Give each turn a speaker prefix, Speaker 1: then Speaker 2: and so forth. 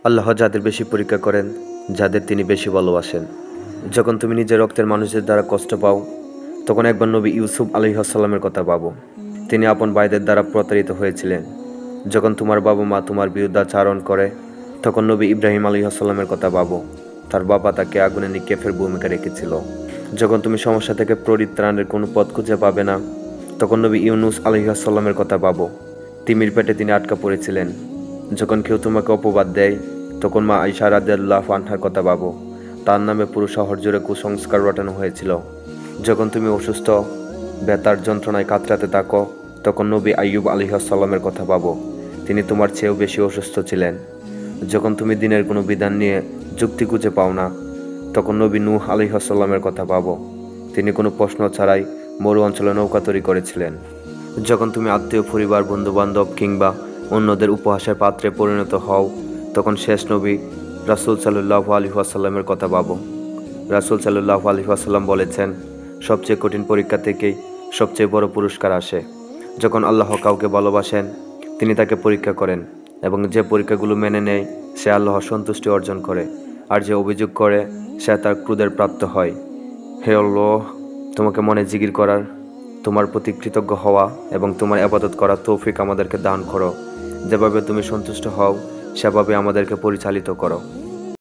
Speaker 1: আল্লাহ যাদের বেশি পরীক্ষা করেন, যাদের তিনি বেশি ভালোবাসেন। যখন তুমি নিজের রক্তের মানুষের দ্বারা কষ্ট পাও, তখন একবার নবী ইউসুফ আলাইহিসসালামের কথা ভাবো। তিনি আপন ভাইদের দ্বারা প্রতারিত হয়েছিলেন। যখন তোমার বাবা মা তোমার বিরুদ্ধাচারণ করে, তখন নবী ইব্রাহিম আলাইহিসসালামের কথা ভাবো। তার বাবা তাকে আগুনে নিক্ষেপের ভূমিকা রেখেছিল। যখন তুমি সমস্যা থেকে পরিত্রাণের কোনো পথ খুঁজে পাবে না, তখন নবী ইউনুস আলাইহিসসালামের কথা ভাবো। তিমির পেটে তিনি আটকা পড়েছিলেন। যখন কেউ তোমাকে অপবাদ দেয়, তখন মা আয়েশা রাদিয়াল্লাহু আনহার কথা ভাবো। তার নামে পুরো শহর জুড়ে কুসংস্কার রটানো হয়েছিল। যখন তুমি অসুস্থ, ব্যথার যন্ত্রণায় কাতরাতে থাকো, তখন নবী আইয়ুব আলাইহিসসালামের কথা ভাবো। তিনি তোমার চেয়েও বেশি অসুস্থ ছিলেন। যখন তুমি দিনের কোনো বিধান নিয়ে যুক্তি খুঁজে পাও না, তখন নবী নূহ আলাইহিসসালামের কথা ভাবো। তিনি কোনো প্রশ্ন ছাড়াই মরু অঞ্চলে নৌকা তৈরি করেছিলেন। যখন তুমি আত্মীয়, পরিবার, বন্ধুবান্ধব কিংবা অন্যদের উপহাসের পাত্রে পরিণত হও, তখন শেষ নবী রাসূল সাল্লাল্লাহু আলাইহি ওয়াসাল্লামের কথা ভাবো। রাসূল সাল্লাল্লাহু আলাইহি ওয়াসাল্লাম বলেছেন, সবচেয়ে কঠিন পরীক্ষা থেকেই সবচেয়ে বড় পুরস্কার আসে। যখন আল্লাহ কাউকে ভালোবাসেন, তিনি তাকে পরীক্ষা করেন, এবং যে পরীক্ষাগুলো মেনে নেয় সে আল্লাহর সন্তুষ্টি অর্জন করে, আর যে অভিযোগ করে সে তার ক্রোধের প্রাপ্ত হয়। হে আল্লাহ, তোমাকে মনে জিকির করার, তোমার প্রতি কৃতজ্ঞ হওয়া এবং তোমার ইবাদত করার তৌফিক আমাদেরকে দান করো। যেভাবে তুমি সন্তুষ্ট হও, সেভাবে আমাদেরকে পরিচালিত করো।